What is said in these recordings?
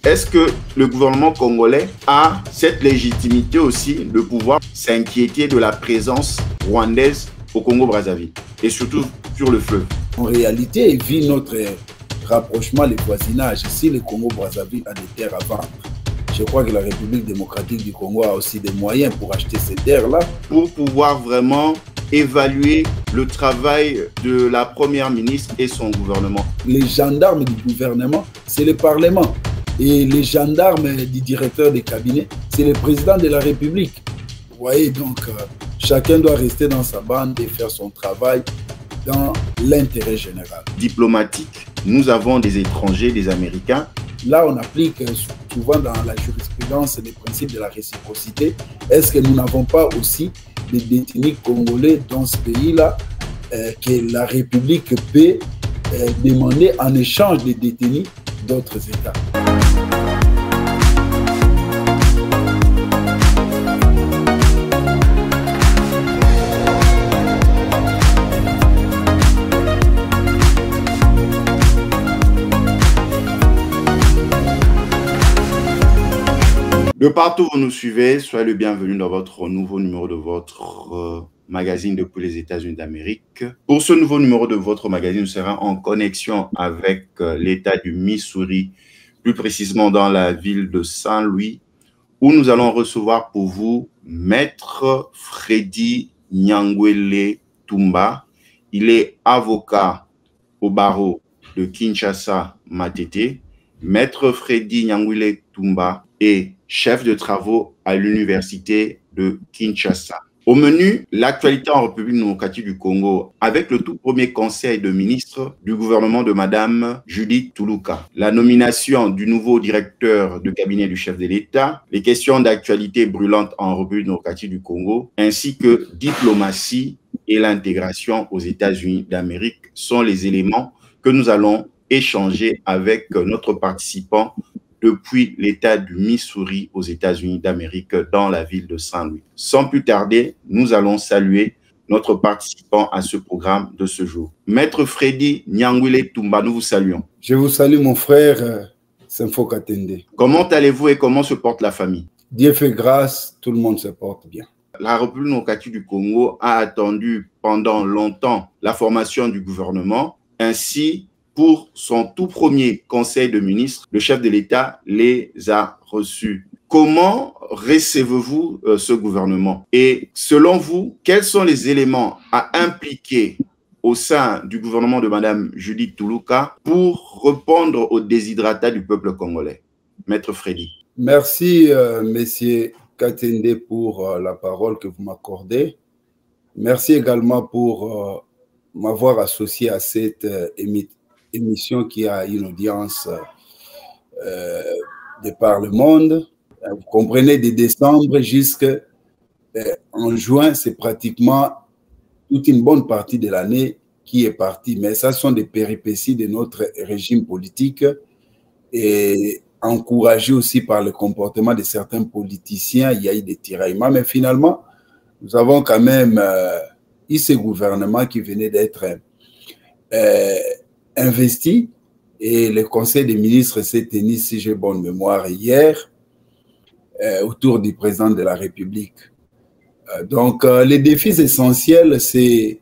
Est-ce que le gouvernement congolais a cette légitimité aussi de pouvoir s'inquiéter de la présence rwandaise au Congo-Brazzaville et surtout sur le fleuve? En réalité, vu notre rapprochement, le voisinage, si le Congo-Brazzaville a des terres à vendre, je crois que la République démocratique du Congo a aussi des moyens pour acheter ces terres-là. Pour pouvoir vraiment évaluer le travail de la première ministre et son gouvernement. Les gendarmes du gouvernement, c'est le Parlement. Et les gendarmes du directeur des cabinets, c'est le président de la République. Vous voyez, donc chacun doit rester dans sa bande et faire son travail dans l'intérêt général. Diplomatique, nous avons des étrangers, des Américains. Là, on applique souvent dans la jurisprudence les principes de la réciprocité. Est-ce que nous n'avons pas aussi des détenus congolais dans ce pays-là que la République peut demander en échange des détenus d'autres États? De partout où vous nous suivez, soyez le bienvenu dans votre nouveau numéro de votre magazine depuis les États-Unis d'Amérique. Pour ce nouveau numéro de votre magazine, nous serons en connexion avec l'État du Missouri, plus précisément dans la ville de Saint-Louis, où nous allons recevoir pour vous Maître Freddy Nyangwele Tumba. Il est avocat au barreau de Kinshasa Matete. Maître Freddy Nyangwele Tumba est chef de travaux à l'université de Kinshasa. Au menu, l'actualité en République démocratique du Congo avec le tout premier conseil de ministres du gouvernement de Madame Judith Tuluka, la nomination du nouveau directeur de cabinet du chef de l'État, les questions d'actualité brûlantes en République démocratique du Congo, ainsi que diplomatie et l'intégration aux États-Unis d'Amérique sont les éléments que nous allons échanger avec notre participant depuis l'État du Missouri aux États-Unis d'Amérique dans la ville de Saint-Louis. Sans plus tarder, nous allons saluer notre participant à ce programme de ce jour. Maître Freddy Nyangwele Tumba, nous vous saluons. Je vous salue mon frère Senfo Katende. Comment allez-vous et comment se porte la famille? Dieu fait grâce, tout le monde se porte bien. La République démocratique du Congo a attendu pendant longtemps la formation du gouvernement, ainsi pour son tout premier conseil de ministres, le chef de l'État les a reçus. Comment recevez-vous ce gouvernement? Et selon vous, quels sont les éléments à impliquer au sein du gouvernement de Mme Judith Tuluka pour répondre aux déshydratats du peuple congolais? Maître Freddy. Merci, Monsieur Katende, pour la parole que vous m'accordez. Merci également pour m'avoir associé à cette émission qui a une audience de par le monde. Vous comprenez, de décembre jusqu'en juin, c'est pratiquement toute une bonne partie de l'année qui est partie. Mais ça sont des péripéties de notre régime politique et encouragé aussi par le comportement de certains politiciens. Il y a eu des tiraillements, mais finalement, nous avons quand même eu ce gouvernement qui venait d'être investi et le conseil des ministres s'est tenu, si j'ai bonne mémoire, hier autour du président de la République. Donc, les défis essentiels, c'est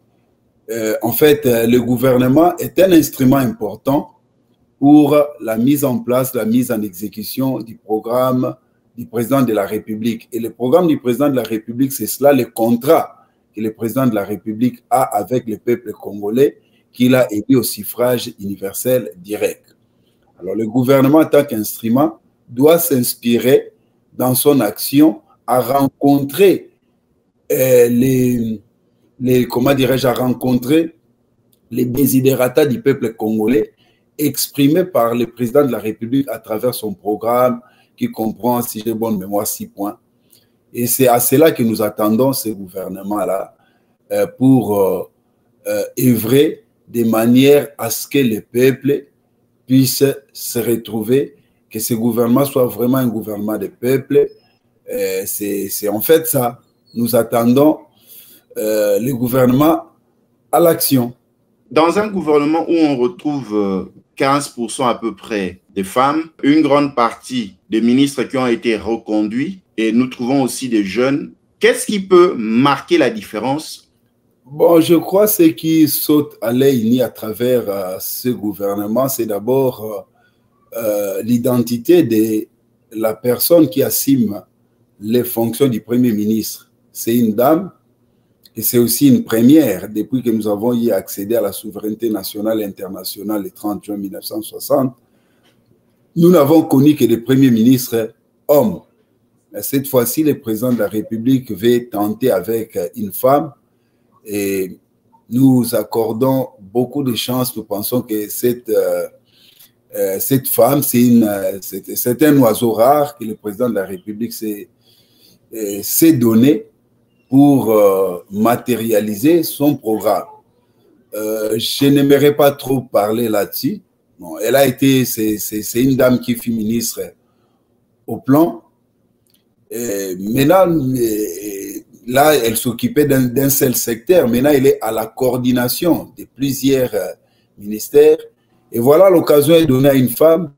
en fait, le gouvernement est un instrument important pour la mise en place, la mise en exécution du programme du président de la République. Et le programme du président de la République, c'est cela, le contrat que le président de la République a avec le peuple congolais, qu'il a élu au suffrage universel direct. Alors, le gouvernement, en tant qu'instrument, doit s'inspirer dans son action à rencontrer comment dirais-je, à rencontrer les desiderata du peuple congolais exprimés par le président de la République à travers son programme qui comprend, si j'ai bonne mémoire, 6 points. Et c'est à cela que nous attendons ce gouvernement-là pour œuvrer de manière à ce que le peuple puisse se retrouver, que ce gouvernement soit vraiment un gouvernement de peuple. C'est en fait ça. Nous attendons le gouvernement à l'action. Dans un gouvernement où on retrouve 15% à peu près des femmes, une grande partie des ministres qui ont été reconduits et nous trouvons aussi des jeunes. Qu'est-ce qui peut marquer la différence? Bon, je crois que ce qui saute à l'œil à travers ce gouvernement, c'est d'abord l'identité de la personne qui assume les fonctions du Premier ministre. C'est une dame et c'est aussi une première depuis que nous avons y accédé à la souveraineté nationale et internationale le 30 juin 1960. Nous n'avons connu que des premiers ministres hommes. Cette fois-ci, le président de la République veut tenter avec une femme et nous accordons beaucoup de chance. Nous pensons que cette femme, c'est un oiseau rare que le président de la République s'est donné pour matérialiser son programme. Je n'aimerais pas trop parler là-dessus. Bon, elle a été, c'est une dame qui fut ministre au plan. Maintenant, là, elle s'occupait d'un seul secteur. Maintenant, elle est à la coordination de plusieurs ministères. Et voilà, l'occasion est donnée à une femme.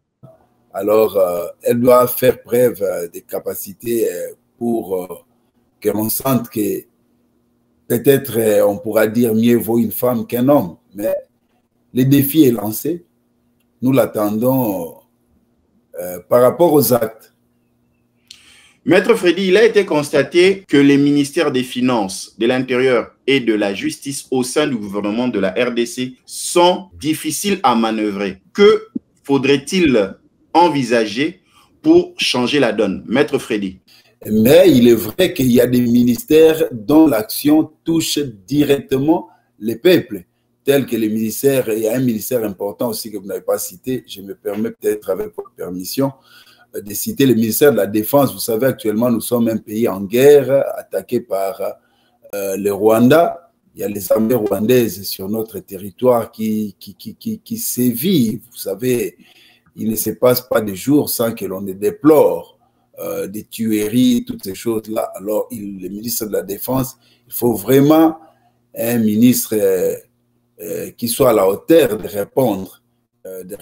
Alors, elle doit faire preuve de capacités pour que l'on sente que peut-être on pourra dire mieux vaut une femme qu'un homme. Mais le défi est lancé. Nous l'attendons par rapport aux actes. Maître Freddy, il a été constaté que les ministères des Finances, de l'Intérieur et de la Justice au sein du gouvernement de la RDC sont difficiles à manœuvrer. Que faudrait-il envisager pour changer la donne? Maître Freddy. Mais il est vrai qu'il y a des ministères dont l'action touche directement les peuples, tels que les ministères. Il y a un ministère important aussi que vous n'avez pas cité, je me permets peut-être avec votre permission, de citer le ministère de la Défense. Vous savez, actuellement, nous sommes un pays en guerre, attaqué par le Rwanda. Il y a les armées rwandaises sur notre territoire qui sévit. Vous savez, il ne se passe pas de jours sans que l'on ne déplore des tueries, toutes ces choses-là. Alors, le ministre de la Défense, il faut vraiment un ministre qui soit à la hauteur de répondre, de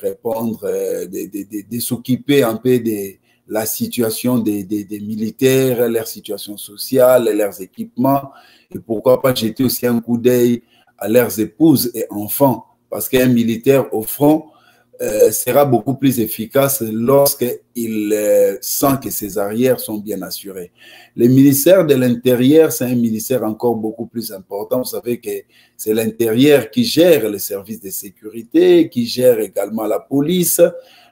s'occuper un peu de la situation des militaires, leur situation sociale, leurs équipements, et pourquoi pas jeter aussi un coup d'œil à leurs épouses et enfants, parce qu'un militaire au front sera beaucoup plus efficace lorsqu'il sent que ses arrières sont bien assurées. Le ministère de l'Intérieur, c'est un ministère encore beaucoup plus important. Vous savez que c'est l'Intérieur qui gère les services de sécurité, qui gère également la police,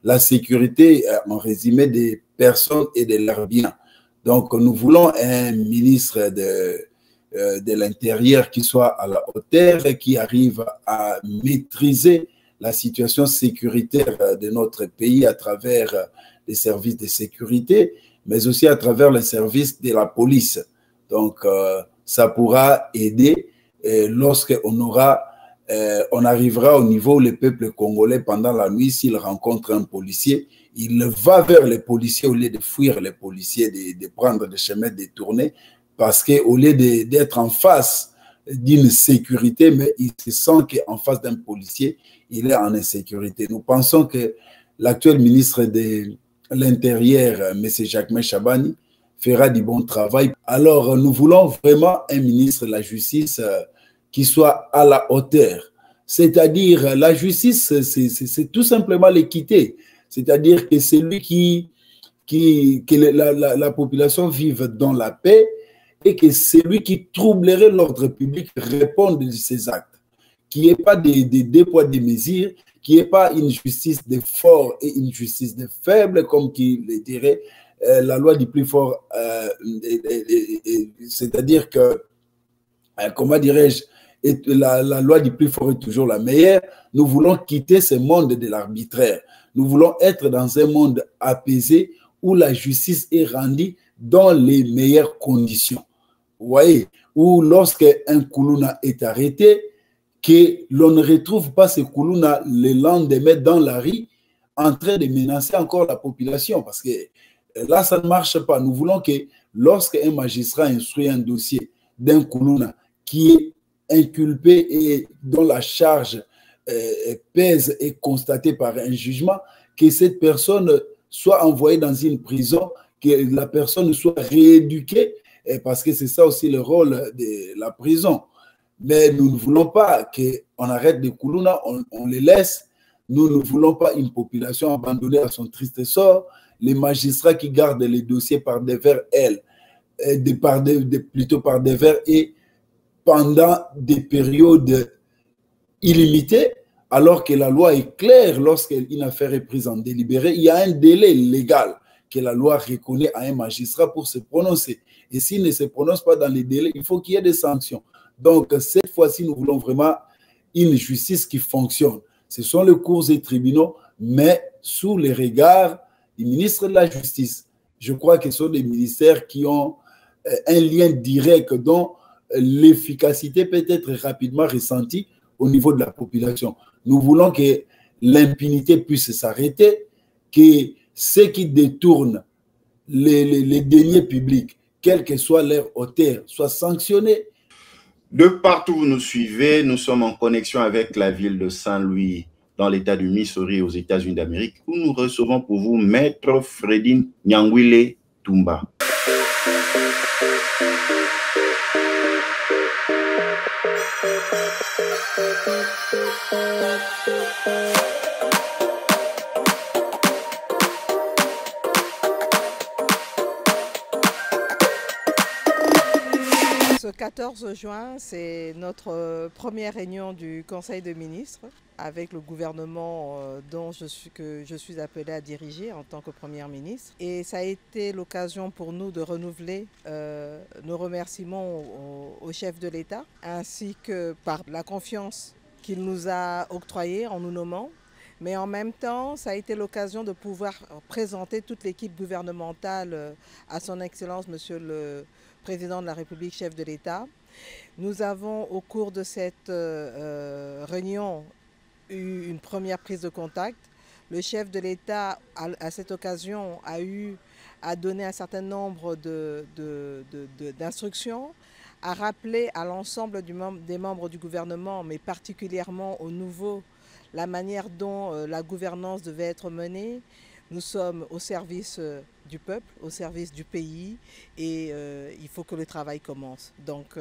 la sécurité, en résumé, des personnes et de leurs biens. Donc, nous voulons un ministre de l'Intérieur qui soit à la hauteur et qui arrive à maîtriser la situation sécuritaire de notre pays à travers les services de sécurité, mais aussi à travers les services de la police. Donc, ça pourra aider lorsqu'on on arrivera au niveau où le peuple congolais, pendant la nuit, s'il rencontre un policier, il va vers les policiers au lieu de fuir les policiers, de prendre des chemins détournés, parce qu'au lieu d'être en face d'une sécurité, mais il se sent qu'en face d'un policier, il est en insécurité. Nous pensons que l'actuel ministre de l'Intérieur, M. Jacquemain Chabani, fera du bon travail. Alors, nous voulons vraiment un ministre de la Justice qui soit à la hauteur. C'est-à-dire, la justice, c'est tout simplement l'équité. C'est-à-dire que c'est lui que la population vive dans la paix et que celui qui troublerait l'ordre public réponde de ses actes. Qu'il n'y ait pas des poids, des mesures, qu'il n'y ait pas une justice des forts et une justice des faibles, comme qui le dirait la loi du plus fort. C'est-à-dire que, comment dirais-je, la loi du plus fort est toujours la meilleure. Nous voulons quitter ce monde de l'arbitraire. Nous voulons être dans un monde apaisé où la justice est rendue dans les meilleures conditions. Vous voyez, où lorsqu'un Koulouna est arrêté, que l'on ne retrouve pas ce Koulouna le lendemain dans la rue en train de menacer encore la population, parce que là, ça ne marche pas. Nous voulons que lorsqu'un magistrat instruit un dossier d'un Koulouna qui est inculpé et dont la charge pèse et constatée par un jugement, que cette personne soit envoyée dans une prison, que la personne soit rééduquée, parce que c'est ça aussi le rôle de la prison. Mais nous ne voulons pas qu'on arrête les Koulouna, on les laisse. Nous ne voulons pas une population abandonnée à son triste sort. Les magistrats qui gardent les dossiers par devers plutôt par devers et pendant des périodes illimitées, alors que la loi est claire, lorsqu'une affaire est prise en délibéré, il y a un délai légal que la loi reconnaît à un magistrat pour se prononcer. Et s'il ne se prononce pas dans les délais, il faut qu'il y ait des sanctions. Donc, cette fois-ci, nous voulons vraiment une justice qui fonctionne. Ce sont les cours et tribunaux, mais sous les regards du ministre de la Justice. Je crois que ce sont des ministères qui ont un lien direct dont l'efficacité peut être rapidement ressentie au niveau de la population. Nous voulons que l'impunité puisse s'arrêter, que ceux qui détournent les deniers publics, quel que soit leur auteur, soient sanctionnés. De partout où vous nous suivez, nous sommes en connexion avec la ville de Saint-Louis, dans l'État du Missouri, aux États-Unis d'Amérique, où nous recevons pour vous Maître Fredin Nyangwile Toumba. Ce 14 juin, c'est notre première réunion du Conseil des ministres avec le gouvernement que je suis appelée à diriger en tant que Première ministre. Et ça a été l'occasion pour nous de renouveler nos remerciements au chef de l'État, ainsi que par la confiance qu'il nous a octroyée en nous nommant. Mais en même temps, ça a été l'occasion de pouvoir présenter toute l'équipe gouvernementale à son Excellence, Monsieur le Président de la République, chef de l'État. Nous avons, au cours de cette réunion, eu une première prise de contact. Le chef de l'État, à cette occasion, a donné un certain nombre d'instructions, a rappelé à l'ensemble des membres du gouvernement, mais particulièrement aux nouveaux, la manière dont la gouvernance devait être menée. Nous sommes au service du peuple, au service du pays et il faut que le travail commence. Donc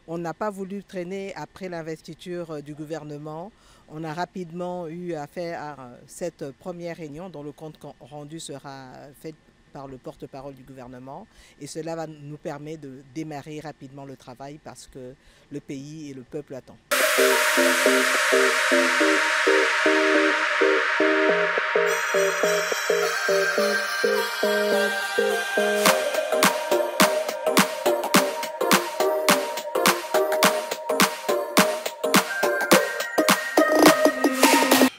on n'a pas voulu traîner après l'investiture du gouvernement. On a rapidement eu à faire cette première réunion dont le compte rendu sera fait par le porte-parole du gouvernement et cela va nous permettre de démarrer rapidement le travail parce que le pays et le peuple attendent.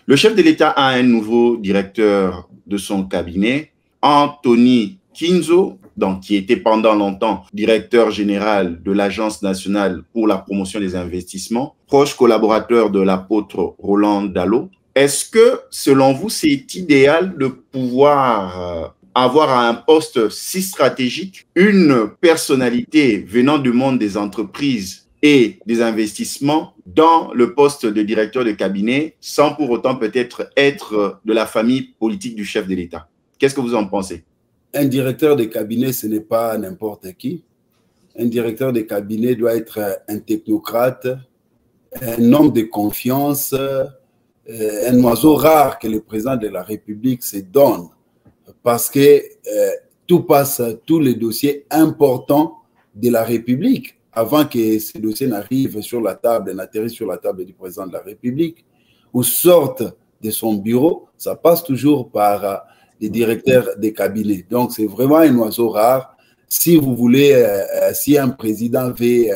Le chef de l'État a un nouveau directeur de son cabinet, Anthony Kinzo, donc, qui était pendant longtemps directeur général de l'Agence nationale pour la promotion des investissements, proche collaborateur de l'apôtre Roland Dallot. Est-ce que, selon vous, c'est idéal de pouvoir avoir à un poste si stratégique une personnalité venant du monde des entreprises et des investissements dans le poste de directeur de cabinet sans pour autant peut-être être de la famille politique du chef de l'État? Qu'est-ce que vous en pensez? Un directeur de cabinet, ce n'est pas n'importe qui. Un directeur de cabinet doit être un technocrate, un homme de confiance, un oiseau rare que le président de la République se donne parce que tous les dossiers importants de la République avant que ces dossiers n'arrivent sur la table, n'atterrissent sur la table du président de la République ou sortent de son bureau, ça passe toujours par les directeurs des cabinets. Donc, c'est vraiment un oiseau rare. Si vous voulez, si un président veut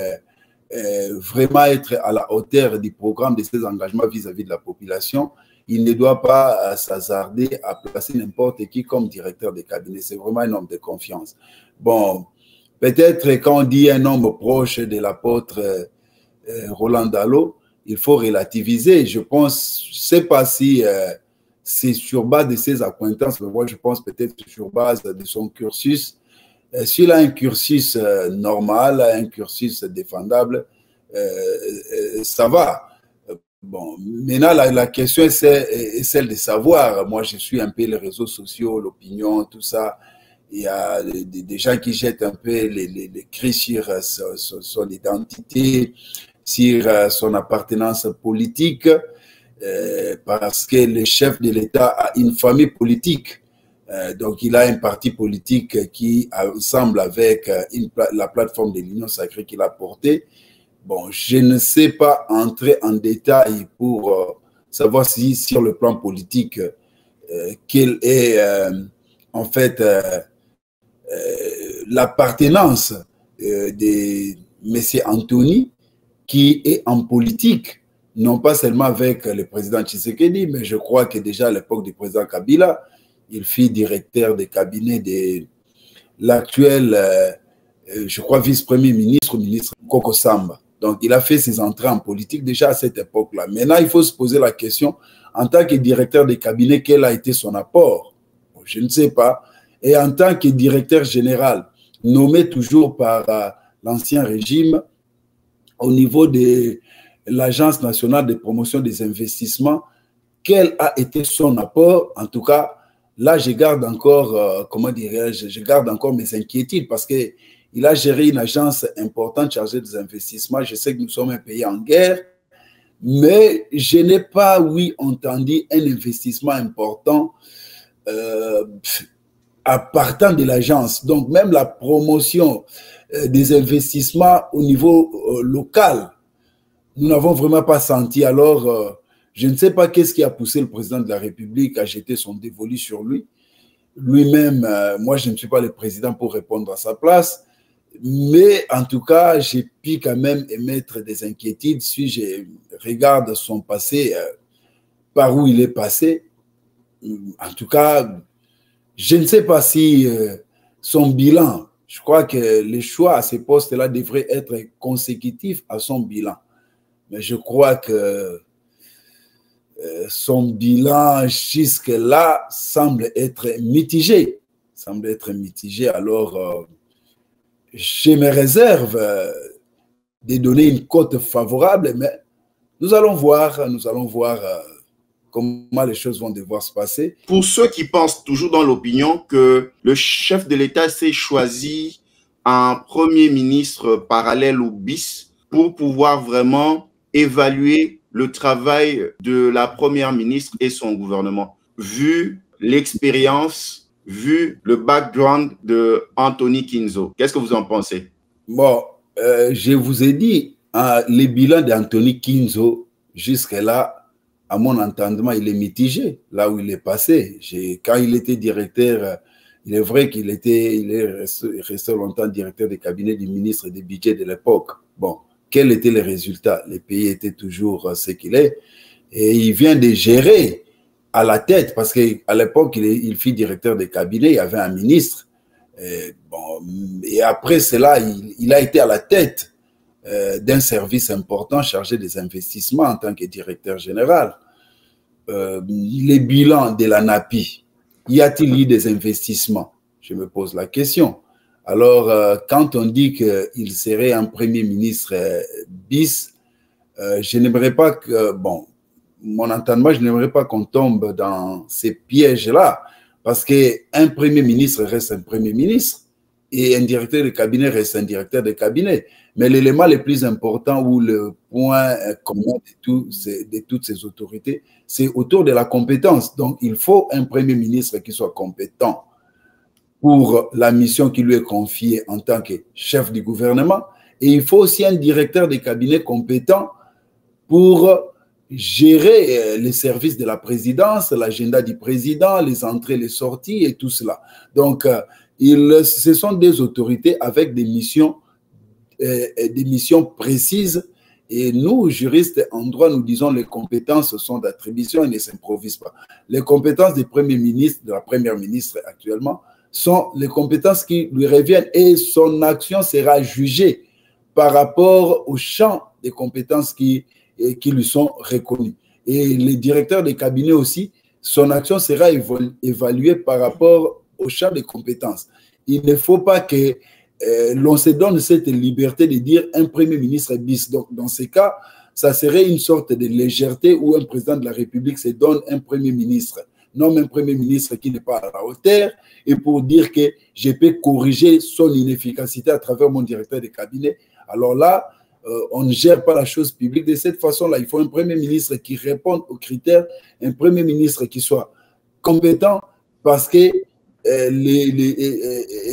vraiment être à la hauteur du programme de ses engagements vis-à-vis de la population, il ne doit pas s'hasarder à placer n'importe qui comme directeur de cabinet. C'est vraiment un homme de confiance. Bon, peut-être quand on dit un homme proche de l'apôtre Roland Dallot, il faut relativiser. Je pense, je ne sais pas si c'est sur base de ses acquaintances, mais moi je pense peut-être sur base de son cursus. S'il a un cursus normal, un cursus défendable, ça va. Bon, maintenant, la question est celle de savoir. Moi, je suis un peu les réseaux sociaux, l'opinion, tout ça. Il y a des gens qui jettent un peu les cris sur son identité, sur son appartenance politique, parce que le chef de l'État a une famille politique. Donc, il a un parti politique qui, ensemble avec la plateforme de l'Union sacrée qu'il a portée. Bon, je ne sais pas entrer en détail pour savoir si, sur le plan politique, quelle est en fait l'appartenance de M. Anthony, qui est en politique, non pas seulement avec le président Tshisekedi, mais je crois que déjà à l'époque du président Kabila, il fut directeur de cabinet de l'actuel, je crois, vice-premier ministre, ministre Koko Samba. Donc, il a fait ses entrées en politique déjà à cette époque-là. Maintenant, il faut se poser la question, en tant que directeur de cabinet, quel a été son apport? Je ne sais pas. Et en tant que directeur général, nommé toujours par l'ancien régime, au niveau de l'Agence nationale de promotion des investissements, quel a été son apport? En tout cas, là, je garde encore, comment dirais-je, je garde encore mes inquiétudes parce qu'il a géré une agence importante chargée des investissements. Je sais que nous sommes un pays en guerre, mais je n'ai pas, oui, entendu un investissement important à partant de l'agence. Donc, même la promotion des investissements au niveau local, nous n'avons vraiment pas senti. Alors, je ne sais pas qu'est-ce qui a poussé le président de la République à jeter son dévolu sur lui. Lui-même, moi, je ne suis pas le président pour répondre à sa place, mais en tout cas, j'ai pu quand même émettre des inquiétudes si je regarde son passé, par où il est passé. En tout cas, je ne sais pas si son bilan, je crois que les choix à ces postes-là devraient être consécutifs à son bilan. Mais je crois que son bilan jusque-là semble être mitigé. Alors, je me réserve de donner une cote favorable, mais nous allons voir comment les choses vont devoir se passer. Pour ceux qui pensent toujours dans l'opinion que le chef de l'État s'est choisi un premier ministre parallèle ou bis pour pouvoir vraiment évaluer le travail de la première ministre et son gouvernement, vu l'expérience, vu le background de Anthony Kinzo. Qu'est-ce que vous en pensez? Bon, je vous ai dit, le bilan d'Anthony Kinzo, jusque-là, à mon entendement, il est mitigé, là où il est passé. Quand il était directeur, il est vrai qu'il est resté longtemps directeur des cabinets du ministre des budgets de l'époque. Bon, quels étaient les résultats? Le pays était toujours ce qu'il est. Et il vient de gérer à la tête, parce qu'à l'époque, il fut directeur des cabinets, il y avait un ministre. Et après cela, il a été à la tête d'un service important chargé des investissements en tant que directeur général. Les bilans de la NAPI, y a-t-il eu des investissements? Je me pose la question. Alors, quand on dit qu'il serait un premier ministre bis, je n'aimerais pas que, bon, mon entendement, je n'aimerais pas qu'on tombe dans ces pièges-là, parce qu'un premier ministre reste un premier ministre et un directeur de cabinet reste un directeur de cabinet. Mais l'élément le plus important ou le point commun de toutes ces autorités, c'est autour de la compétence. Donc, il faut un premier ministre qui soit compétent pour la mission qui lui est confiée en tant que chef du gouvernement. Et il faut aussi un directeur de cabinet compétent pour gérer les services de la présidence, l'agenda du président, les entrées, les sorties et tout cela. Donc, ce sont des autorités avec des missions précises. Et nous, juristes en droit, nous disons les compétences sont d'attribution et ne s'improvisent pas. Les compétences du Premier ministre, de la Première ministre actuellement, sont les compétences qui lui reviennent et son action sera jugée par rapport au champ des compétences qui lui sont reconnues. Et les directeurs des cabinets aussi, son action sera évaluée par rapport au champ des compétences. Il ne faut pas que l'on se donne cette liberté de dire un premier ministre bis. Donc, dans ces cas, ça serait une sorte de légèreté où un président de la République se donne un premier ministre, nomme un premier ministre qui n'est pas à la hauteur, et pour dire que je peux corriger son inefficacité à travers mon directeur de cabinet. Alors là, on ne gère pas la chose publique de cette façon-là. Il faut un premier ministre qui réponde aux critères, un premier ministre qui soit compétent, parce que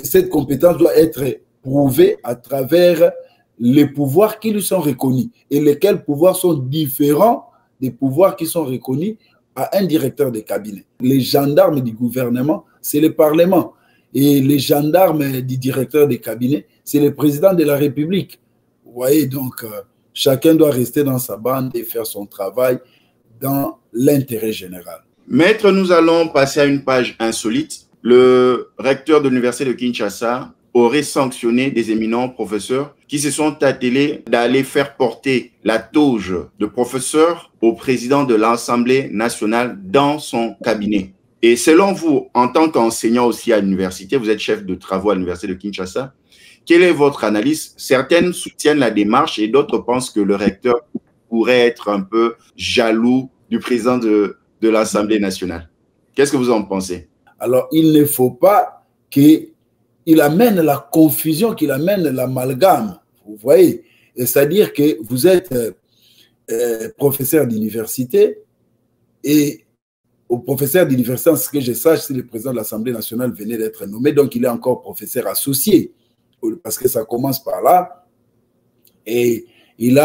cette compétence doit être prouvée à travers les pouvoirs qui lui sont reconnus, et lesquels pouvoirs sont différents des pouvoirs qui sont reconnus à un directeur de cabinet. Les gendarmes du gouvernement, c'est le Parlement. Et les gendarmes du directeur de cabinet, c'est le président de la République. Vous voyez, donc, chacun doit rester dans sa bande et faire son travail dans l'intérêt général. Maître, nous allons passer à une page insolite. Le recteur de l'université de Kinshasa aurait sanctionné des éminents professeurs qui se sont attelés d'aller faire porter la toge de professeur au président de l'Assemblée nationale dans son cabinet. Et selon vous, en tant qu'enseignant aussi à l'université, vous êtes chef de travaux à l'université de Kinshasa, quelle est votre analyse? Certaines soutiennent la démarche et d'autres pensent que le recteur pourrait être un peu jaloux du président de l'Assemblée nationale. Qu'est-ce que vous en pensez? Alors, il ne faut pas qu'il amène la confusion, qu'il amène l'amalgame. Vous voyez, c'est-à-dire que vous êtes professeur d'université et au professeur d'université, en ce que je sache, si le président de l'Assemblée nationale venait d'être nommé, donc il est encore professeur associé, parce que ça commence par là. Et il y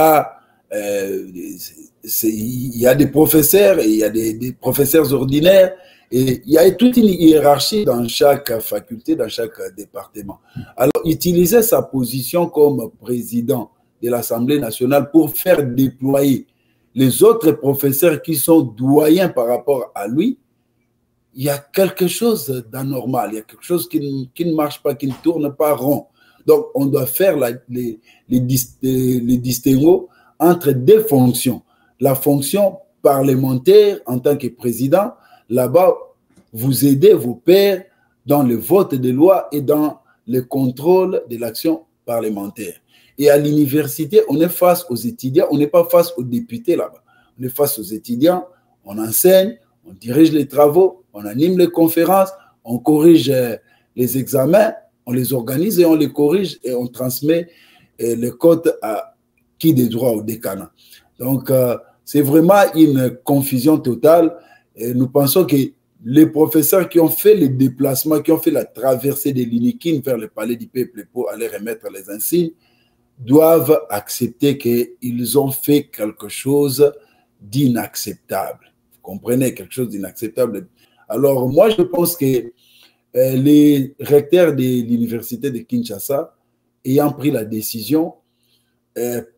a des professeurs, et il y a des professeurs ordinaires, et il y a toute une hiérarchie dans chaque faculté, dans chaque département. Alors, utiliser sa position comme président de l'Assemblée nationale pour faire déployer les autres professeurs qui sont doyens par rapport à lui, il y a quelque chose d'anormal, il y a quelque chose qui ne marche pas, qui ne tourne pas rond. Donc, on doit faire les distinguos entre deux fonctions. La fonction parlementaire en tant que président, là-bas, vous aidez vos pairs dans le vote des lois et dans le contrôle de l'action parlementaire. Et à l'université, on est face aux étudiants, on n'est pas face aux députés là-bas. On est face aux étudiants, on enseigne, on dirige les travaux, on anime les conférences, on corrige les examens, on les organise et on les corrige et on transmet les codes à qui des droits au décanat. Donc, c'est vraiment une confusion totale. Et nous pensons que les professeurs qui ont fait les déplacements, qui ont fait la traversée de l'Inikine vers le palais du peuple pour aller remettre les insignes, doivent accepter qu'ils ont fait quelque chose d'inacceptable. Vous comprenez, quelque chose d'inacceptable. Alors, moi, je pense que les recteurs de l'université de Kinshasa, ayant pris la décision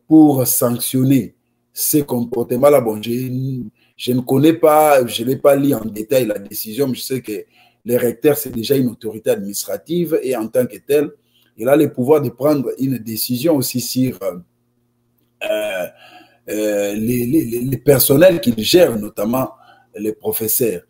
pour sanctionner ces comportements-là, bon, je ne connais pas, je n'ai pas lu en détail la décision, mais je sais que le recteur, c'est déjà une autorité administrative et en tant que tel, il a le pouvoir de prendre une décision aussi sur les personnels qu'il gère, notamment les professeurs.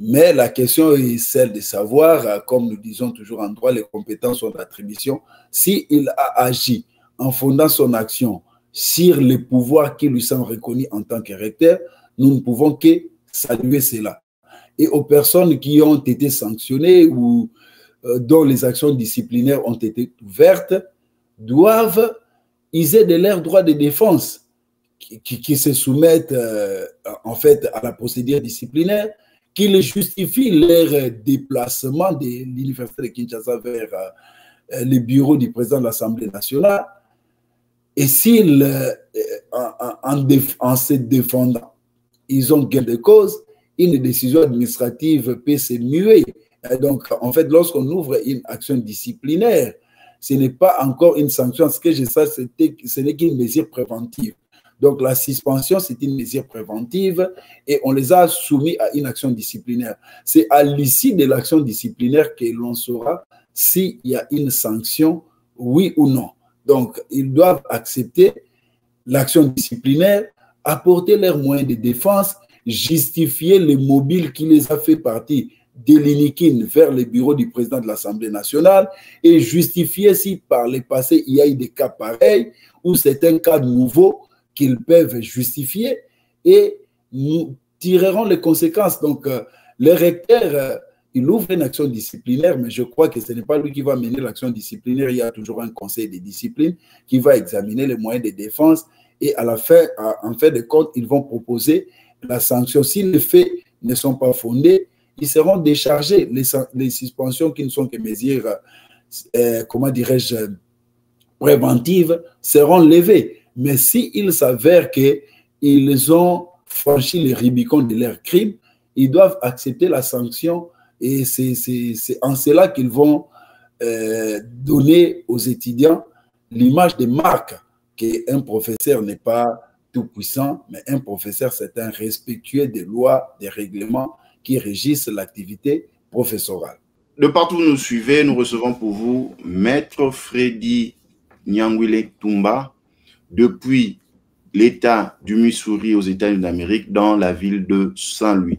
Mais la question est celle de savoir, comme nous disons toujours en droit, les compétences sont d'attribution. S'il a agi en fondant son action sur les pouvoirs qui lui sont reconnus en tant que recteur, nous ne pouvons que saluer cela. Et aux personnes qui ont été sanctionnées ou dont les actions disciplinaires ont été ouvertes, doivent user de leurs droits de défense qui se soumettent en fait à la procédure disciplinaire, qui les justifient leur déplacement de l'université de Kinshasa vers les bureaux du président de l'Assemblée nationale. Et s'ils, en se défendant, ils ont gain de cause, une décision administrative peut se muer. Et donc, en fait, lorsqu'on ouvre une action disciplinaire, ce n'est pas encore une sanction. Ce que je sais, ce n'est qu'une mesure préventive. Donc, la suspension, c'est une mesure préventive et on les a soumis à une action disciplinaire. C'est à l'issue de l'action disciplinaire que l'on saura s'il y a une sanction, oui ou non. Donc, ils doivent accepter l'action disciplinaire, apporter leurs moyens de défense, justifier le mobile qui les a fait partie de l'Inikine vers le bureau du président de l'Assemblée nationale et justifier si par le passé il y a eu des cas pareils ou c'est un cas nouveau qu'ils peuvent justifier et nous tirerons les conséquences. Donc, le recteur, il ouvre une action disciplinaire, mais je crois que ce n'est pas lui qui va mener l'action disciplinaire. Il y a toujours un conseil de discipline qui va examiner les moyens de défense et à la fin, en fin de compte, ils vont proposer la sanction. Si les faits ne sont pas fondés, ils seront déchargés. Les suspensions qui ne sont que mesures, comment dirais-je, préventives, seront levées. Mais s'il s'avère qu'ils ont franchi les Rubicon de leur crime, ils doivent accepter la sanction et c'est en cela qu'ils vont donner aux étudiants l'image de marque qu'un professeur n'est pas tout puissant, mais un professeur, c'est un respectueux des lois, des règlements qui régissent l'activité professorale. De partout où nous suivez, nous recevons pour vous Maître Freddy Nyangwile Tumba depuis l'État du Missouri aux États-Unis d'Amérique dans la ville de Saint-Louis.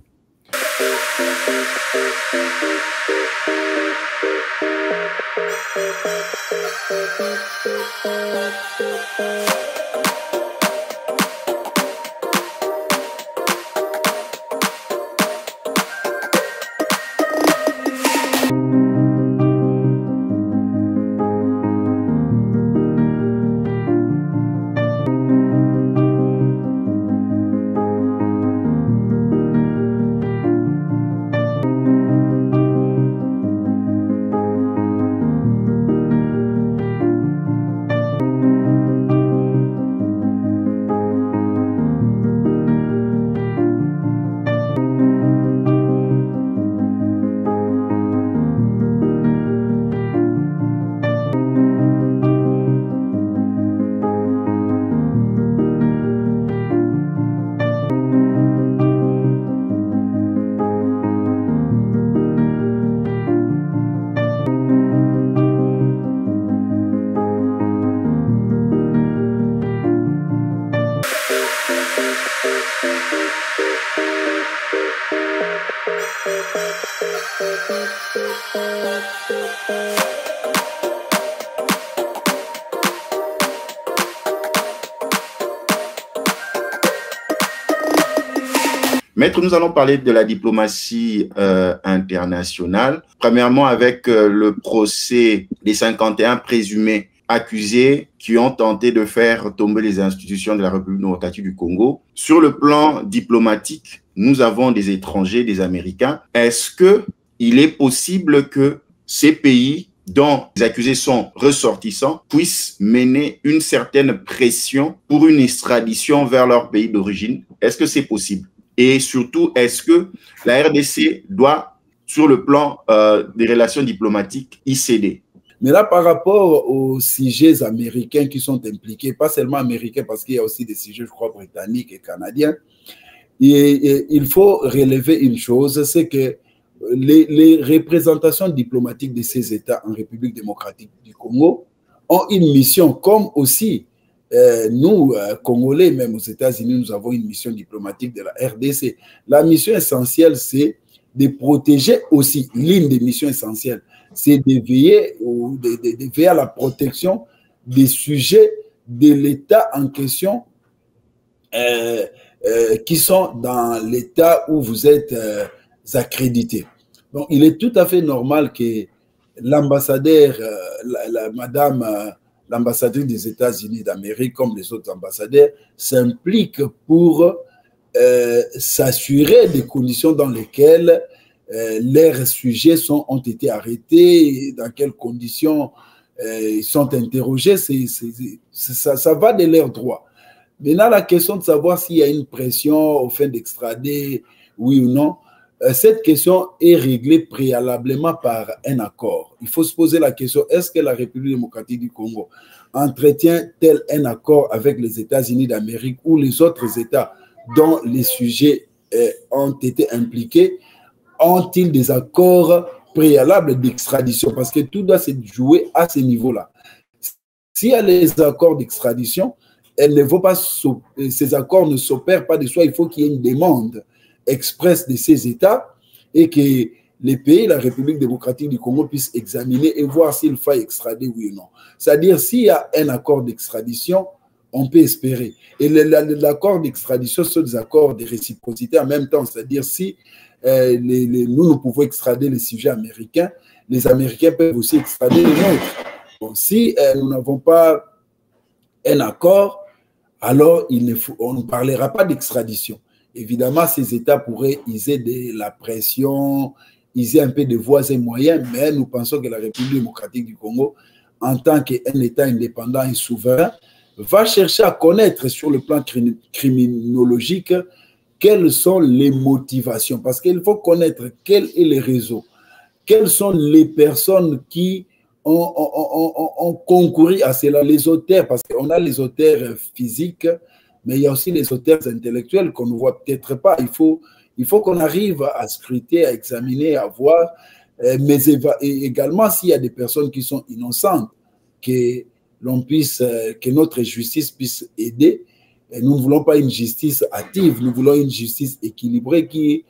Maître, nous allons parler de la diplomatie internationale. Premièrement, avec le procès des 51 présumés accusés qui ont tenté de faire tomber les institutions de la République démocratique du Congo. Sur le plan diplomatique, nous avons des étrangers, des Américains. Est-ce qu'il est possible que ces pays dont les accusés sont ressortissants puissent mener une certaine pression pour une extradition vers leur pays d'origine? Est-ce que c'est possible? Et surtout, est-ce que la RDC doit, sur le plan des relations diplomatiques, y céder? Mais là, par rapport aux sujets américains qui sont impliqués, pas seulement américains, parce qu'il y a aussi des sujets, je crois, britanniques et canadiens, et il faut relever une chose, c'est que les représentations diplomatiques de ces États en République démocratique du Congo ont une mission, comme aussi nous, Congolais, même aux États-Unis, nous avons une mission diplomatique de la RDC. La mission essentielle, c'est de protéger aussi, l'une des missions essentielles, c'est de veiller à la protection des sujets de l'État en question qui sont dans l'État où vous êtes accrédité. Donc, il est tout à fait normal que l'ambassadeur, madame l'ambassadrice des États-Unis d'Amérique, comme les autres ambassadeurs, s'impliquent pour s'assurer des conditions dans lesquelles leurs sujets ont été arrêtés, dans quelles conditions ils sont interrogés. Ça va de leurs droits. Maintenant, la question de savoir s'il y a une pression au fin d'extrader, oui ou non, cette question est réglée préalablement par un accord. Il faut se poser la question, est-ce que la République démocratique du Congo entretient tel un accord avec les États-Unis d'Amérique ou les autres États dont les sujets ont été impliqués? Ont-ils des accords préalables d'extradition? Parce que tout doit se jouer à ce niveau-là. S'il y a les accords d'extradition, ces accords ne s'opèrent pas de soi. Il faut qu'il y ait une demande express de ces États et que les pays, la République démocratique du Congo, puissent examiner et voir s'il faut extrader oui ou non. C'est-à-dire, s'il y a un accord d'extradition, on peut espérer. Et l'accord d'extradition sont des accords de réciprocité en même temps, c'est-à-dire si nous pouvons extrader les sujets américains, les Américains peuvent aussi extrader les nôtres. Bon, si nous n'avons pas un accord, alors on ne parlera pas d'extradition. Évidemment, ces États pourraient user de la pression, user un peu de voies et moyens, mais nous pensons que la République démocratique du Congo, en tant qu'un État indépendant et souverain, va chercher à connaître sur le plan criminologique quelles sont les motivations. Parce qu'il faut connaître quel est le réseau, quelles sont les personnes qui ont concouru à cela, les auteurs, parce qu'on a les auteurs physiques, mais il y a aussi les auteurs intellectuels qu'on ne voit peut-être pas. Il faut qu'on arrive à scruter, à examiner, à voir, mais également s'il y a des personnes qui sont innocentes, que notre justice puisse aider. Et nous ne voulons pas une justice hâtive, nous voulons une justice équilibrée qui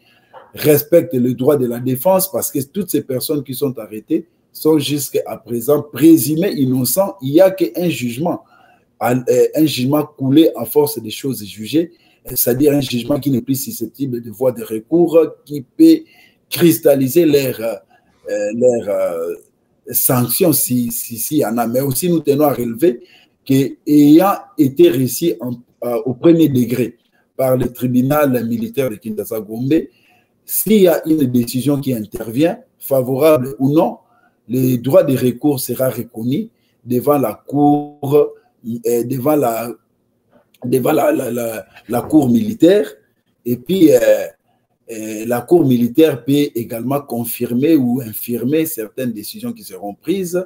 respecte le droit de la défense, parce que toutes ces personnes qui sont arrêtées sont jusqu'à présent présumées innocents. Il n'y a qu'un jugement. Un jugement coulé en force des choses jugées, c'est-à-dire un jugement qui n'est plus susceptible de voie de recours, qui peut cristalliser leurs sanctions s'il y en a. Mais aussi, nous tenons à relever qu'ayant été réussi au premier degré par le tribunal militaire de Kinshasa-Gombe, s'il y a une décision qui intervient, favorable ou non, le droit de recours sera reconnu devant la cour devant la cour militaire, et puis la cour militaire peut également confirmer ou infirmer certaines décisions qui seront prises.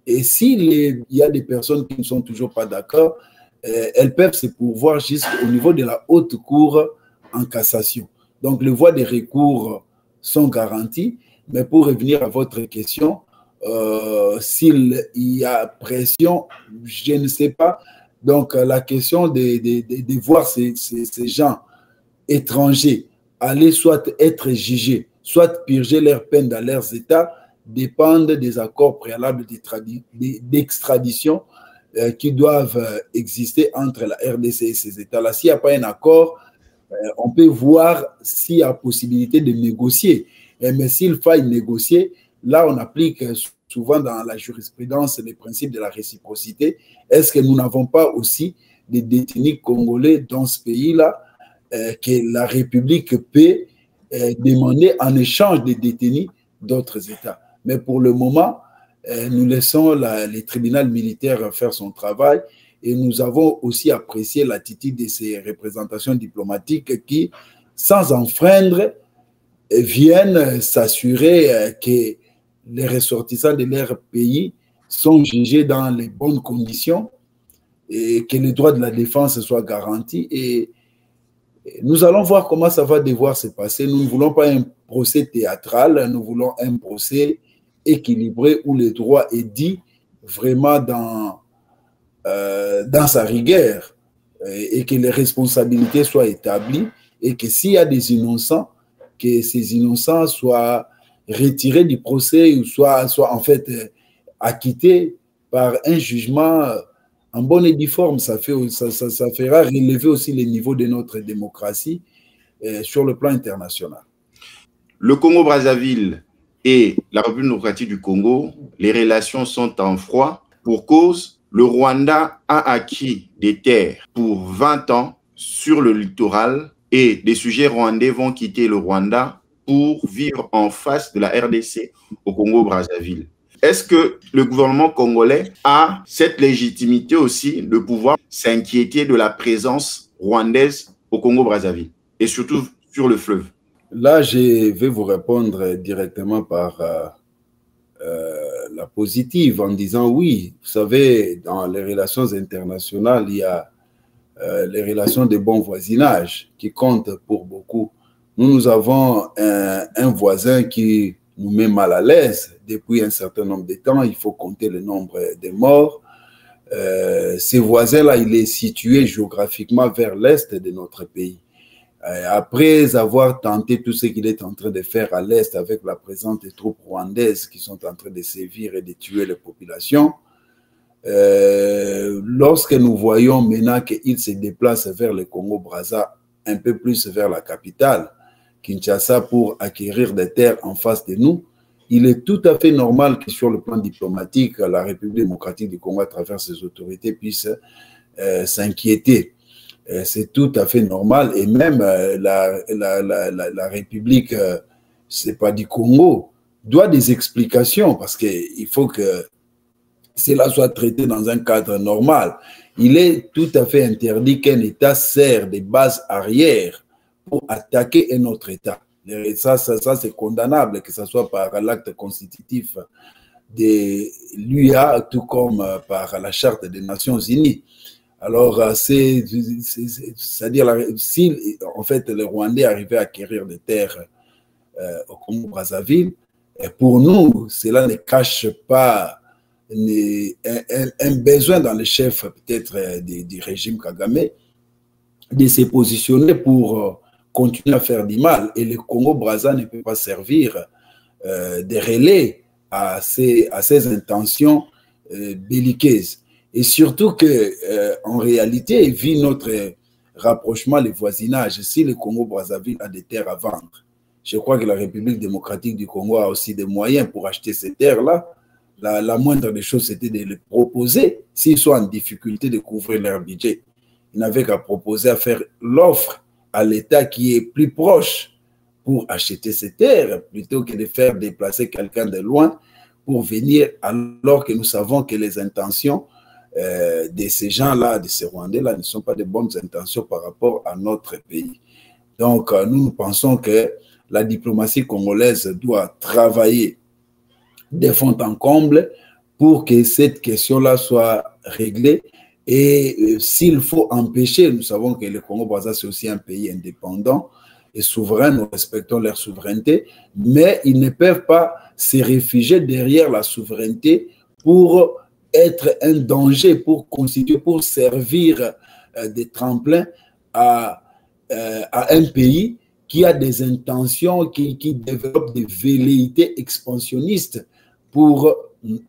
Et s'il y a des personnes qui ne sont toujours pas d'accord, elles peuvent se pourvoir jusqu'au niveau de la haute cour en cassation. Donc les voies de recours sont garanties, mais pour revenir à votre question, s'il y a pression, je ne sais pas. Donc, la question de voir ces gens étrangers aller soit être jugés, soit purger leur peine dans leurs États, dépendent des accords préalables d'extradition qui doivent exister entre la RDC et ces États-là. S'il n'y a pas un accord, on peut voir s'il y a possibilité de négocier. Mais s'il faille négocier, là, on applique souvent dans la jurisprudence les principes de la réciprocité. Est-ce que nous n'avons pas aussi des détenus congolais dans ce pays-là que la République peut demander en échange des détenus d'autres États? Mais pour le moment, nous laissons les tribunaux militaires faire son travail, et nous avons aussi apprécié l'attitude de ces représentations diplomatiques qui, sans enfreindre, viennent s'assurer que les ressortissants de leur pays sont jugés dans les bonnes conditions et que les droits de la défense soient garantis. Et nous allons voir comment ça va devoir se passer. Nous ne voulons pas un procès théâtral, nous voulons un procès équilibré où le droit est dit vraiment dans sa rigueur, et que les responsabilités soient établies, et que s'il y a des innocents, que ces innocents soient retirés du procès ou soient en fait acquittés par un jugement en bonne et due forme. Ça fera relever aussi le niveau de notre démocratie sur le plan international. Le Congo-Brazzaville et la République démocratique du Congo, les relations sont en froid pour cause le Rwanda a acquis des terres pour 20 ans sur le littoral, et des sujets rwandais vont quitter le Rwanda pour vivre en face de la RDC au Congo-Brazzaville. Est-ce que le gouvernement congolais a cette légitimité aussi de pouvoir s'inquiéter de la présence rwandaise au Congo-Brazzaville et surtout sur le fleuve? Là, je vais vous répondre directement par la positive en disant oui. Vous savez, dans les relations internationales, il y a les relations de bon voisinage qui comptent pour beaucoup. Nous avons un voisin qui nous met mal à l'aise depuis un certain nombre de temps. Il faut compter le nombre de morts. Ce voisin-là, il est situé géographiquement vers l'est de notre pays. Après avoir tenté tout ce qu'il est en train de faire à l'est avec la présence des troupes rwandaises qui sont en train de sévir et de tuer les populations, lorsque nous voyons maintenant qu'il se déplace vers le Congo-Brazza, un peu plus vers la capitale, Kinshasa, pour acquérir des terres en face de nous, il est tout à fait normal que sur le plan diplomatique, la République démocratique du Congo, à travers ses autorités, puisse s'inquiéter. C'est tout à fait normal. Et même la République, c'est pas du Congo, doit des explications parce qu'il faut que cela soit traité dans un cadre normal. Il est tout à fait interdit qu'un État sert des bases arrières pour attaquer un autre État. Ça c'est condamnable, que ce soit par l'acte constitutif de l'UA, tout comme par la Charte des Nations Unies. Alors, c'est-à-dire, si en fait les Rwandais arrivaient à acquérir des terres au Congo-Brazzaville, pour nous, cela ne cache pas un besoin dans le chef peut-être du régime Kagame de se positionner pour continuer à faire du mal. Et le Congo-Brazza ne peut pas servir de relais à ces intentions belliqueuses. Et surtout que, en réalité, vu notre rapprochement, le voisinage, si le Congo-Brazzaville a des terres à vendre, je crois que la République démocratique du Congo a aussi des moyens pour acheter ces terres-là. La moindre des choses, c'était de les proposer s'ils sont en difficulté de couvrir leur budget. Ils n'avaient qu'à proposer à faire l'offre à l'État qui est plus proche pour acheter ces terres, plutôt que de faire déplacer quelqu'un de loin pour venir, alors que nous savons que les intentions de ces gens-là, de ces Rwandais-là, ne sont pas de bonnes intentions par rapport à notre pays. Donc, nous pensons que la diplomatie congolaise doit travailler de fond en comble pour que cette question-là soit réglée. Et s'il faut empêcher, nous savons que le Congo-Brazza, c'est aussi un pays indépendant et souverain, nous respectons leur souveraineté, mais ils ne peuvent pas se réfugier derrière la souveraineté pour être un danger, pour constituer, pour servir de tremplin à un pays qui a des intentions, qui développe des velléités expansionnistes pour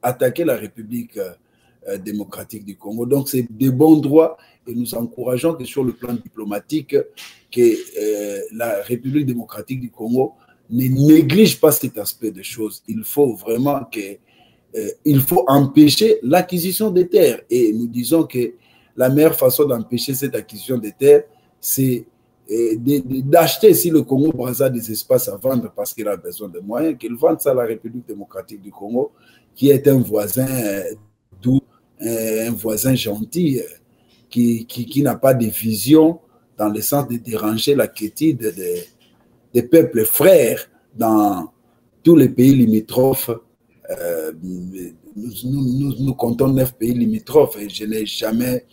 attaquer la République démocratique du Congo. Donc, c'est de bons droits et nous encourageons que sur le plan diplomatique, que la République démocratique du Congo ne néglige pas cet aspect des choses. Il faut vraiment il faut empêcher l'acquisition des terres. Et nous disons que la meilleure façon d'empêcher cette acquisition des terres, c'est d'acheter, si le Congo-Brazza a des espaces à vendre parce qu'il a besoin de moyens, qu'il vende ça à la République démocratique du Congo, qui est un voisin doux, un voisin gentil, qui n'a pas de vision dans le sens de déranger la quiétude des peuples frères dans tous les pays limitrophes. Nous comptons 9 pays limitrophes et je n'ai jamais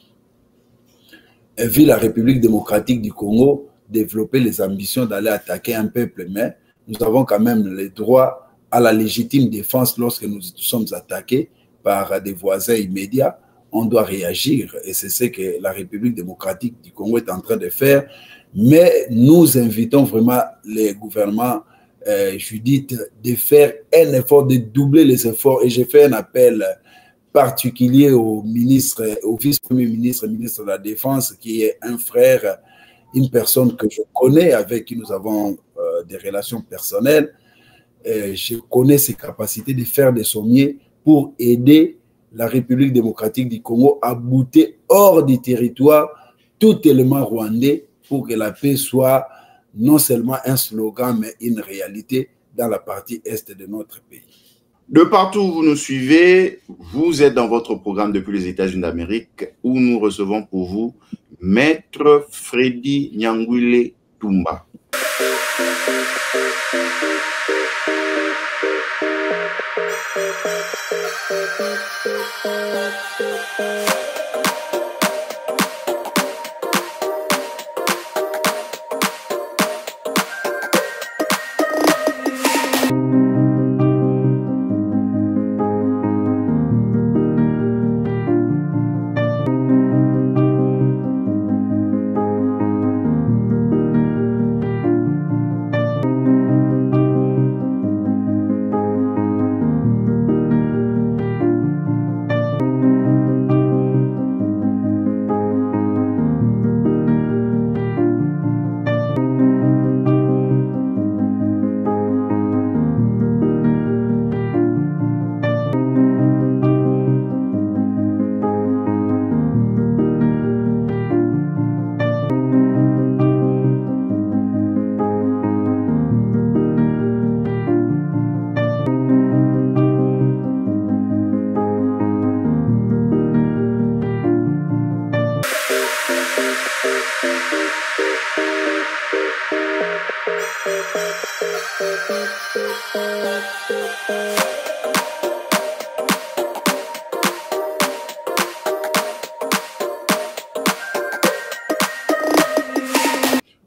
vu la République démocratique du Congo développer les ambitions d'aller attaquer un peuple, mais nous avons quand même le droit à la légitime défense lorsque nous sommes attaqués par des voisins immédiats. On doit réagir et c'est ce que la République démocratique du Congo est en train de faire. Mais nous invitons vraiment les gouvernements, Judith, de faire un effort, de doubler les efforts. Et j'ai fait un appel particulier au ministre, au vice-premier ministre, ministre de la Défense, qui est un frère, une personne que je connais, avec qui nous avons des relations personnelles. Je connais ses capacités de faire des sommiers pour aider la République démocratique du Congo à bouter hors du territoire tout élément rwandais pour que la paix soit non seulement un slogan, mais une réalité dans la partie est de notre pays. De partout où vous nous suivez, vous êtes dans votre programme depuis les États-Unis d'Amérique où nous recevons pour vous Maître Freddy Nyangwile Tumba.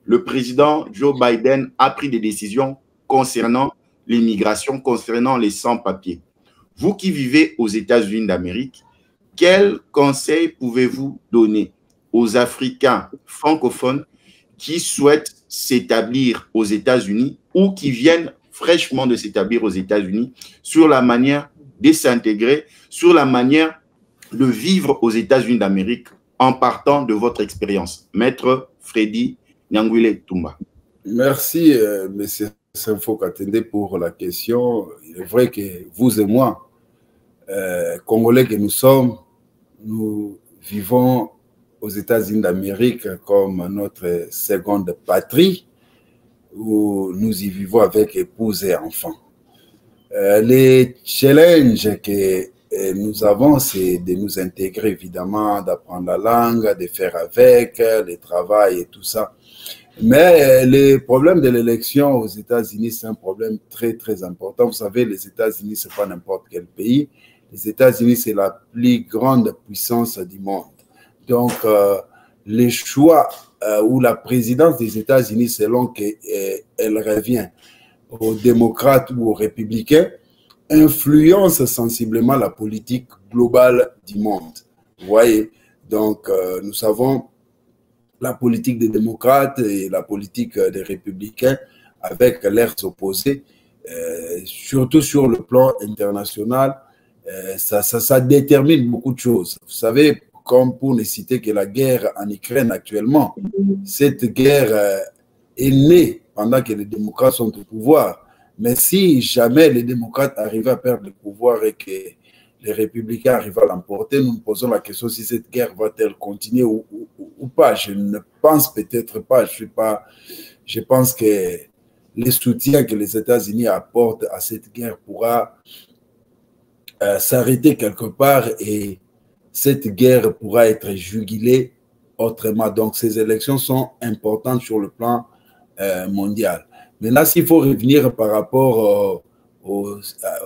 le président Joe Biden a pris des décisions concernant l'immigration, concernant les sans-papiers. Vous qui vivez aux États-Unis d'Amérique, quels conseils pouvez-vous donner aux Africains francophones qui souhaitent s'établir aux États-Unis ou qui viennent fraîchement de s'établir aux États-Unis sur la manière de s'intégrer, sur la manière de vivre aux États-Unis d'Amérique en partant de votre expérience? Maître Freddy Nyangwile Toumba. Merci, M. Senfo-Katende, pour la question. Il est vrai que vous et moi, Congolais que nous sommes, nous vivons aux États-Unis d'Amérique comme notre seconde patrie, où nous y vivons avec épouse et enfants. Les challenges que nous avons, c'est de nous intégrer, évidemment, d'apprendre la langue, de faire avec, le travail et tout ça. Mais le problème de l'élection aux États-Unis, c'est un problème très, très important. Vous savez, les États-Unis, ce n'est pas n'importe quel pays. Les États-Unis, c'est la plus grande puissance du monde. Donc, les choix ou la présidence des États-Unis, selon qu'elle revient aux démocrates ou aux républicains, influence sensiblement la politique globale du monde. Vous voyez? Donc, nous savons la politique des démocrates et la politique des républicains avec leurs opposés, surtout sur le plan international, ça détermine beaucoup de choses. Vous savez, comme pour ne citer que la guerre en Ukraine actuellement, cette guerre est née pendant que les démocrates sont au pouvoir. Mais si jamais les démocrates arrivent à perdre le pouvoir et que les républicains arrivent à l'emporter, nous nous posons la question si cette guerre va-t-elle continuer ou pas. Je ne pense peut-être pas. Je pense que le soutien que les États-Unis apportent à cette guerre pourra s'arrêter quelque part et cette guerre pourra être jugulée autrement. Donc, ces élections sont importantes sur le plan mondial. Maintenant, s'il faut revenir par rapport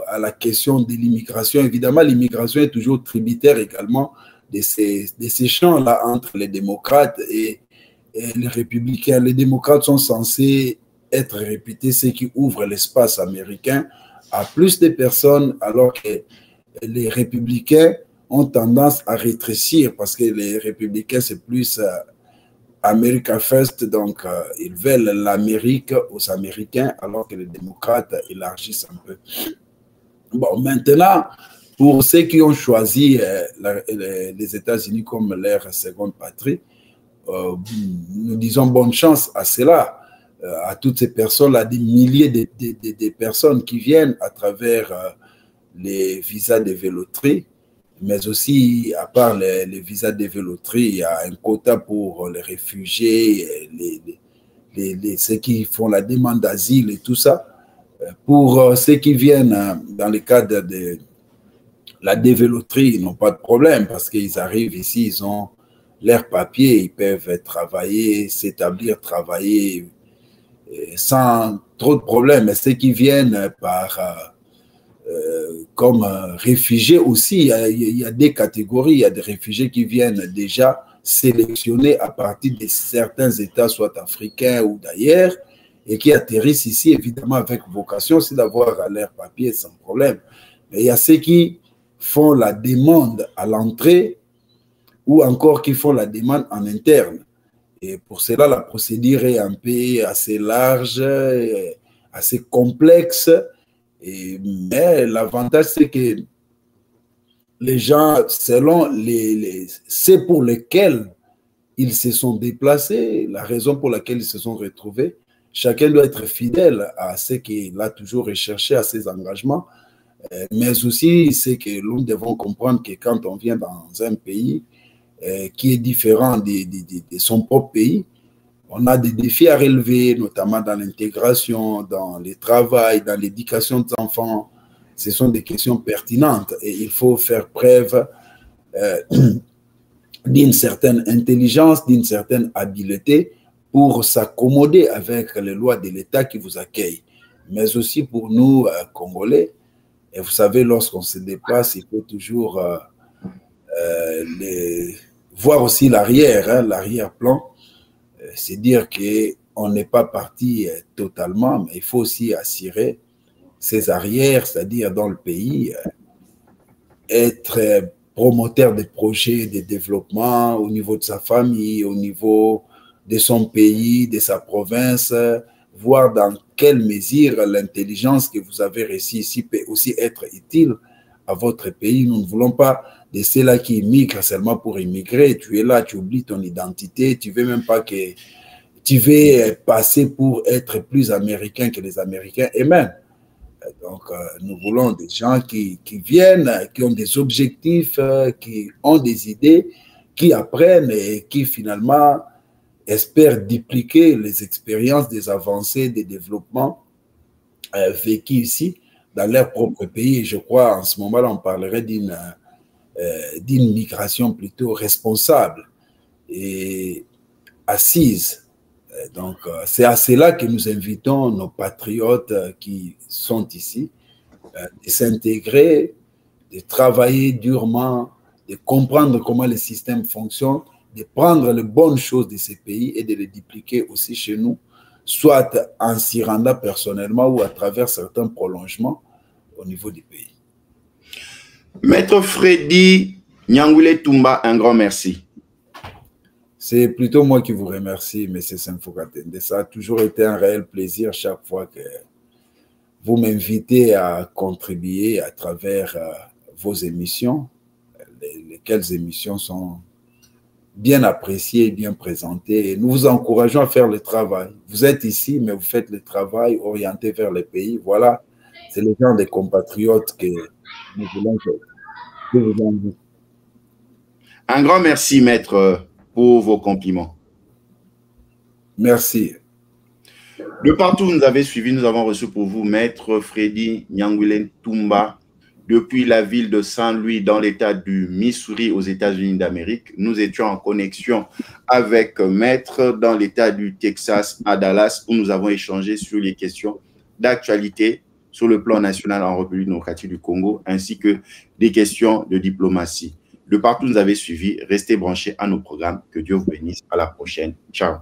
à la question de l'immigration, évidemment, l'immigration est toujours tributaire également de ces champs-là entre les démocrates et les républicains. Les démocrates sont censés être réputés ceux qui ouvrent l'espace américain à plus de personnes, alors que les républicains ont tendance à rétrécir parce que les républicains, c'est plus America First, donc ils veulent l'Amérique aux Américains, alors que les démocrates élargissent un peu. Bon, maintenant, pour ceux qui ont choisi les États-Unis comme leur seconde patrie, nous disons bonne chance à cela, à toutes ces personnes-là, des milliers de personnes qui viennent à travers les visas de véloterie, mais aussi, à part les visas de véloterie, il y a un quota pour les réfugiés, ceux qui font la demande d'asile et tout ça. Pour ceux qui viennent dans le cadre de la dévéloterie, ils n'ont pas de problème parce qu'ils arrivent ici, ils ont leurs papiers, ils peuvent travailler, s'établir, travailler sans trop de problèmes. Mais ceux qui viennent comme réfugiés aussi, il y a des catégories, il y a des réfugiés qui viennent déjà sélectionnés à partir de certains États, soit africains ou d'ailleurs, et qui atterrissent ici, évidemment, avec vocation, c'est d'avoir leur papier sans problème. Mais il y a ceux qui font la demande à l'entrée ou encore qui font la demande en interne. Et pour cela, la procédure est un peu assez large, assez complexe. Mais l'avantage, c'est que les gens, selon ceux pour lesquels ils se sont déplacés, la raison pour laquelle ils se sont retrouvés, chacun doit être fidèle à ce qu'il a toujours recherché, à ses engagements. Mais aussi, c'est que nous devons comprendre que quand on vient dans un pays qui est différent de son propre pays, on a des défis à relever, notamment dans l'intégration, dans le travail, dans l'éducation des enfants. Ce sont des questions pertinentes et il faut faire preuve d'une certaine intelligence, d'une certaine habileté pour s'accommoder avec les lois de l'État qui vous accueille. Mais aussi pour nous, Congolais, et vous savez, lorsqu'on se déplace, il faut toujours voir aussi l'arrière, l'arrière-plan. C'est dire que on n'est pas parti totalement, mais il faut aussi assurer ses arrières, c'est-à-dire dans le pays, être promoteur des projets de développement au niveau de sa famille, au niveau de son pays, de sa province, voir dans quelle mesure l'intelligence que vous avez reçue ici peut aussi être utile à votre pays. Nous ne voulons pas de ceux-là qui immigrent seulement pour immigrer. Tu es là, tu oublies ton identité, tu ne veux même pas que tu veux passer pour être plus américain que les Américains eux-mêmes. Donc, nous voulons des gens qui viennent, qui ont des objectifs, qui ont des idées, qui apprennent et qui finalement espèrent dupliquer les expériences des avancées, des développements vécus ici dans leur propre pays. Et je crois en ce moment-là, on parlerait d'une migration plutôt responsable et assise. Donc, c'est à cela que nous invitons nos patriotes qui sont ici, de s'intégrer, de travailler durement, de comprendre comment le système fonctionne, de prendre les bonnes choses de ces pays et de les dupliquer aussi chez nous, soit en s'y rendant personnellement ou à travers certains prolongements au niveau du pays. Maître Freddy Nyangwile Toumba, un grand merci. C'est plutôt moi qui vous remercie, M. Senfo-Katende. Ça a toujours été un réel plaisir chaque fois que vous m'invitez à contribuer à travers vos émissions, lesquelles émissions sont bien appréciées, bien présentées. Et nous vous encourageons à faire le travail. Vous êtes ici, mais vous faites le travail orienté vers le pays. Voilà, c'est le genre de compatriotes que nous voulons que vous envoyez. Un grand merci, maître, pour vos compliments. Merci. De partout où nous avez suivi, nous avons reçu pour vous maître Freddy Nyangwile Toumba depuis la ville de Saint-Louis dans l'état du Missouri aux États-Unis d'Amérique. Nous étions en connexion avec maître dans l'état du Texas à Dallas où nous avons échangé sur les questions d'actualité sur le plan national en République démocratique du Congo ainsi que des questions de diplomatie. De partout, vous avez suivi. Restez branchés à nos programmes. Que Dieu vous bénisse. À la prochaine. Ciao.